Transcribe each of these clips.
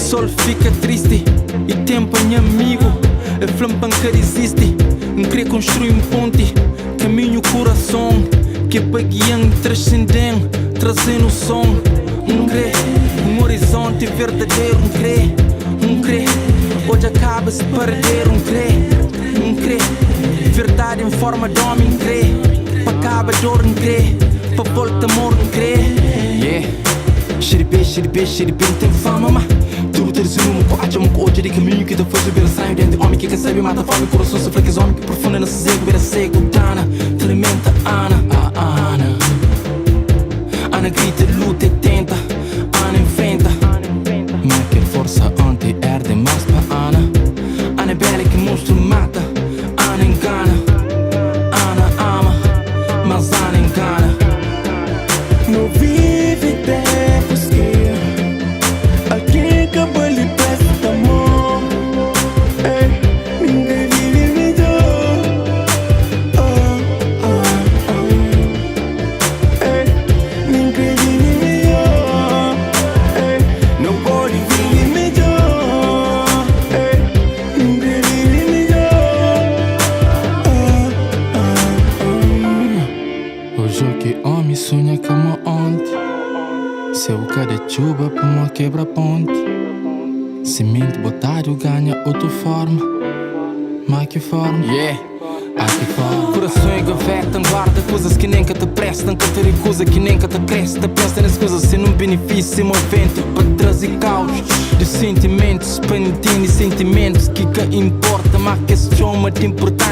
sol fica triste e tempo é amigo. É flampan que resiste. Não queria construir ponte, caminho coração, que é para guiar transcendente, trazendo o som. Crê, horizonte verdadeiro, crê, hoje acaba se perder, crê, verdade em forma de homem, crê, para acaba dor, crê, para volta amor, crê. Yeah, xeribe, tem fama, mas tudo ter esse rumo, pode amor, hoje de caminho que te faz ver a sair dentro de homem que recebe mata fome, coração sofre que homem que profunda nesse cego, ver a cego, Tana, te alimenta, Ana grita, luta e tenta, Ana inventa, mas que força anti-herde mais pra Ana é bela que monstro mata, Ana engana, Ana ama, mas Ana engana. Não vive tempos que alguém acabou lhe presta amor. Ninguém vive melhor. Ninguém vive melhor. Não pode viver melhor. Ninguém vive melhor. Hoje o que homem sonha como ontem. Se o cara de chuva para uma quebra ponte. Semente botado ganha outra forma. Mas que forma? Yeah. Que forma. Coração e gaveta guarda coisas que nem que te prestam, que te recusa, que nem que te cresce. Pensa nas coisas sem um benefício, movimento para trazer caos de sentimentos, para entender sentimentos que importa, mas que se chama de importante.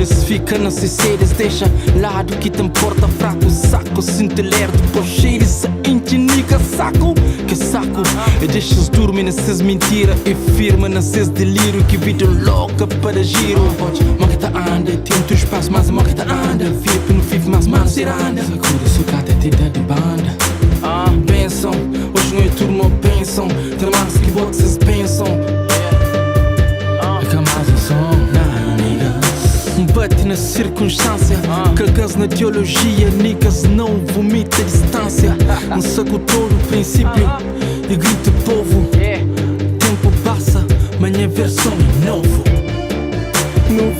Esse fica nas ceseiras, deixa lado que te importa, fraco saco, sinto lerdo, por cheiro, se intinica saco, que saco, e deixas dormir nessas mentiras, e firma nesses delírios, que vida louca para giro. Mas que tá anda, tenta o espaço, mas a que tá anda, vive, não vive, mas mano, se anda. Sacuda, sucata, te dá de banda. Pensam, hoje não é turma, pensam, tem mais que vocês pensam. É que mais um som, bate na circunstância, cagas na teologia, niggas não vomita distância. Não saco todo o princípio e grita povo. Tempo passa, manhã versão é novo. Não